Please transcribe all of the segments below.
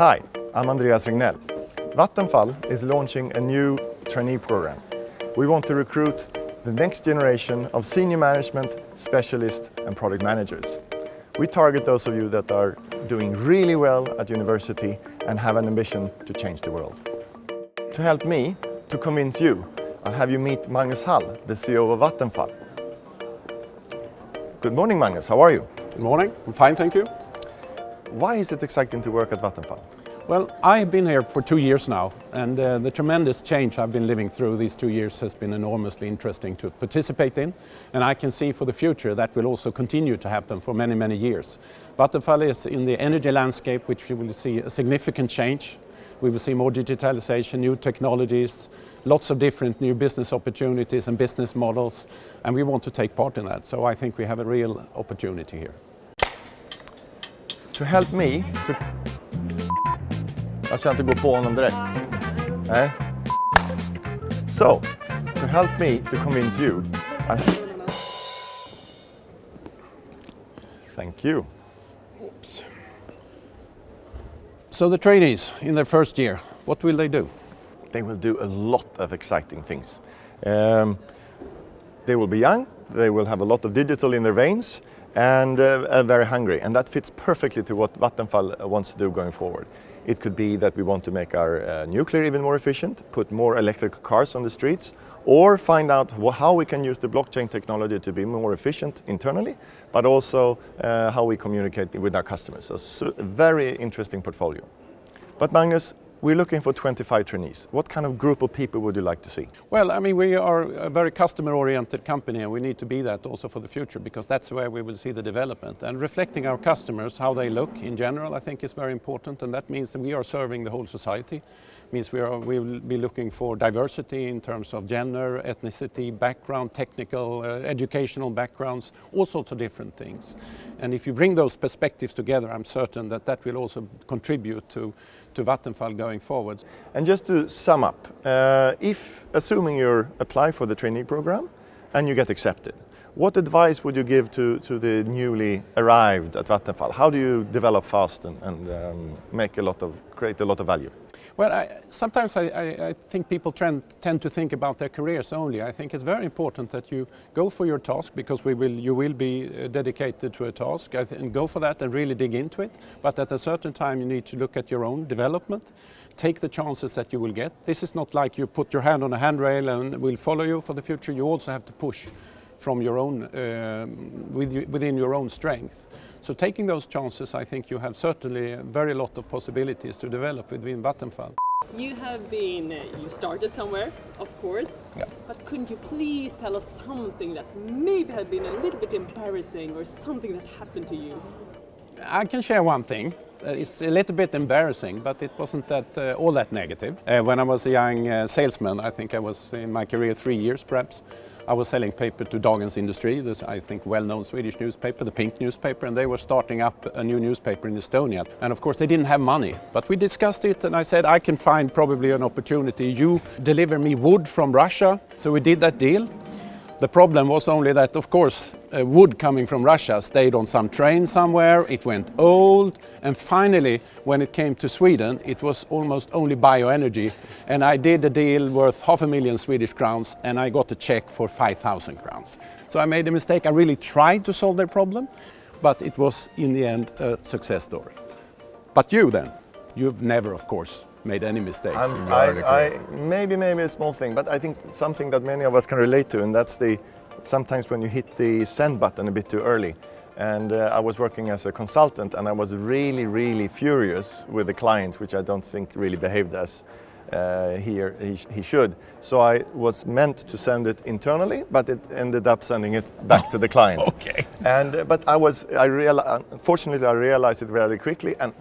Hi, I'm Andreas Regnell. Vattenfall is launching a new trainee program. We want to recruit the next generation of senior management, specialists and product managers. We target those of you that are doing really well at university and have an ambition to change the world. To help me to convince you, I'll have you meet Magnus Hall, the CEO of Vattenfall. Good morning, Magnus. How are you? Good morning. I'm fine, thank you. Why is it exciting to work at Vattenfall? Well, I've been here for 2 years now, and the tremendous change I've been living through these 2 years has been enormously interesting to participate in, and I can see for the future that will also continue to happen for many, many years. Vattenfall is in the energy landscape, which we will see a significant change. We will see more digitalization, new technologies, lots of different new business opportunities and business models, and we want to take part in that. So I think we have a real opportunity here. To help me to... Jag ska inte gå på honom direkt. Nej. So, to help me to convince you... Thank you. Oops. So the trainees in their first year, what will they do? They will do a lot of exciting things. They will be young, they will have a lot of digital in their veins, and very hungry, and that fits perfectly to what Vattenfall wants to do going forward. It could be that we want to make our nuclear even more efficient, put more electric cars on the streets, or find out how we can use the blockchain technology to be more efficient internally, but also how we communicate with our customers. So a very interesting portfolio. But Magnus, we're looking for 25 trainees. What kind of group of people would you like to see? Well, I mean, we are a very customer-oriented company, and we need to be that also for the future, because that's where we will see the development. And reflecting our customers, how they look in general, I think is very important, and that means that we are serving the whole society. It means we will be looking for diversity in terms of gender, ethnicity, background, technical, educational backgrounds, all sorts of different things. And if you bring those perspectives together, I'm certain that that will also contribute to Vattenfall going forward. And just to sum up, if assuming you apply for the trainee program and you get accepted, what advice would you give to the newly arrived at Vattenfall? How do you develop fast and create a lot of value? Well, sometimes I think people tend to think about their careers only. I think it's very important that you go for your task, because you will be dedicated to a task, and go for that and really dig into it. But at a certain time you need to look at your own development, take the chances that you will get. This is not like you put your hand on a handrail and will follow you for the future. You also have to push from your own, within your own strength. So taking those chances, I think you have certainly a very lot of possibilities to develop within Vattenfall. You started somewhere, of course, yeah. But couldn't you please tell us something that maybe had been a little bit embarrassing, or something that happened to you? I can share one thing. It's a little bit embarrassing, but it wasn't all that negative. When I was a young salesman, I think I was in my career 3 years perhaps, I was selling paper to Dagens Industri, this I think well-known Swedish newspaper, the pink newspaper, and they were starting up a new newspaper in Estonia. And of course they didn't have money, but we discussed it, and I said I can find probably an opportunity. You deliver me wood from Russia. So we did that deal. The problem was only that, of course, wood coming from Russia stayed on some train somewhere, it went old, and finally, when it came to Sweden, it was almost only bioenergy. And I did a deal worth 500,000 Swedish crowns, and I got a check for 5,000 crowns. So I made a mistake. I really tried to solve their problem, but it was, in the end, a success story. But you then, you've never, of course, made any mistakes in your early career. Maybe a small thing, but I think something that many of us can relate to, and that's sometimes when you hit the send button a bit too early. And I was working as a consultant, and I was really furious with the client, which I don't think really behaved as he should. So I was meant to send it internally, but it ended up sending it back to the client. Okay. But unfortunately I realized it very quickly and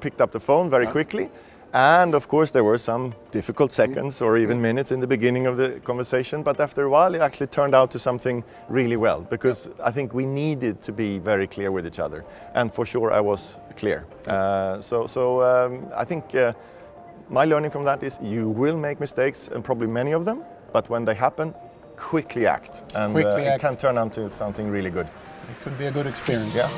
picked up the phone very quickly. And of course there were some difficult seconds or even minutes in the beginning of the conversation, but after a while it actually turned out to something really well, because I think we needed to be very clear with each other, and for sure I was clear. I think my learning from that is you will make mistakes, and probably many of them, but when they happen, quickly act, and it can turn into something really good. It could be a good experience. Yeah.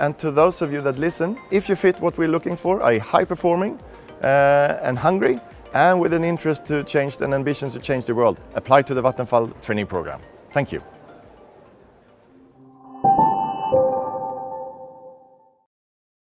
And to those of you that listen, if you fit what we're looking for, are high performing and hungry, and with an interest to change and ambitions to change the world, apply to the Vattenfall trainee program. Thank you.